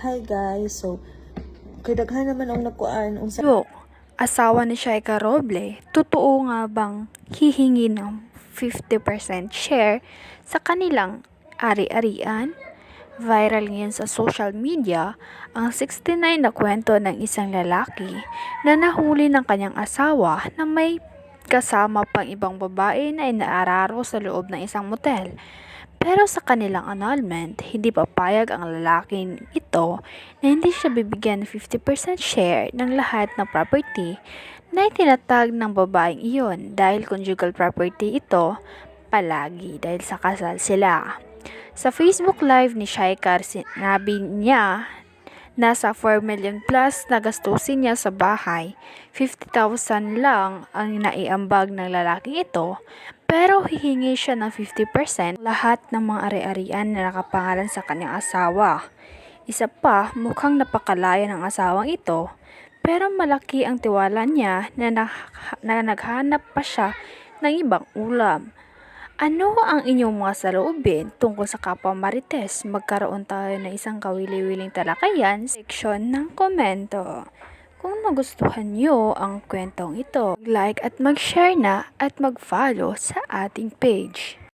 Hi guys, so kadaghan naman ang nakuan unsa Look, asawa ni Shaika Roble, totoo nga bang hihingi ng 50% share sa kanilang ari-arian? Viral ngayon sa social media ang 69 na kwento ng isang lalaki na nahuli ng kanyang asawa na may kasama pang ibang babae na inaararo sa loob ng isang motel. Pero sa kanilang annulment, hindi papayag ang lalaking ito na hindi siya bibigyan ng 50% share ng lahat ng property na itinatag ng babaeng iyon dahil conjugal property ito palagi dahil sa kasal sila. Sa Facebook Live ni Shaikar, sinabi niya nasa 4 million plus na gastusin niya sa bahay. 50,000 lang ang naiambag ng lalaking ito, pero hihingi siya ng 50% lahat ng mga ari-arian na nakapangalan sa kanyang asawa. Isa pa, mukhang napakalaya ng asawang ito, pero malaki ang tiwala niya na naghanap pa siya ng ibang ulam. Ano ang inyong mga saloobin tungkol sa kapwa Marites? Magkaroon tayo ng isang kawili-wiling talakayan sa seksyon ng komento. Kung nagustuhan nyo ang kwentong ito, like at mag-share na at mag-follow sa ating page.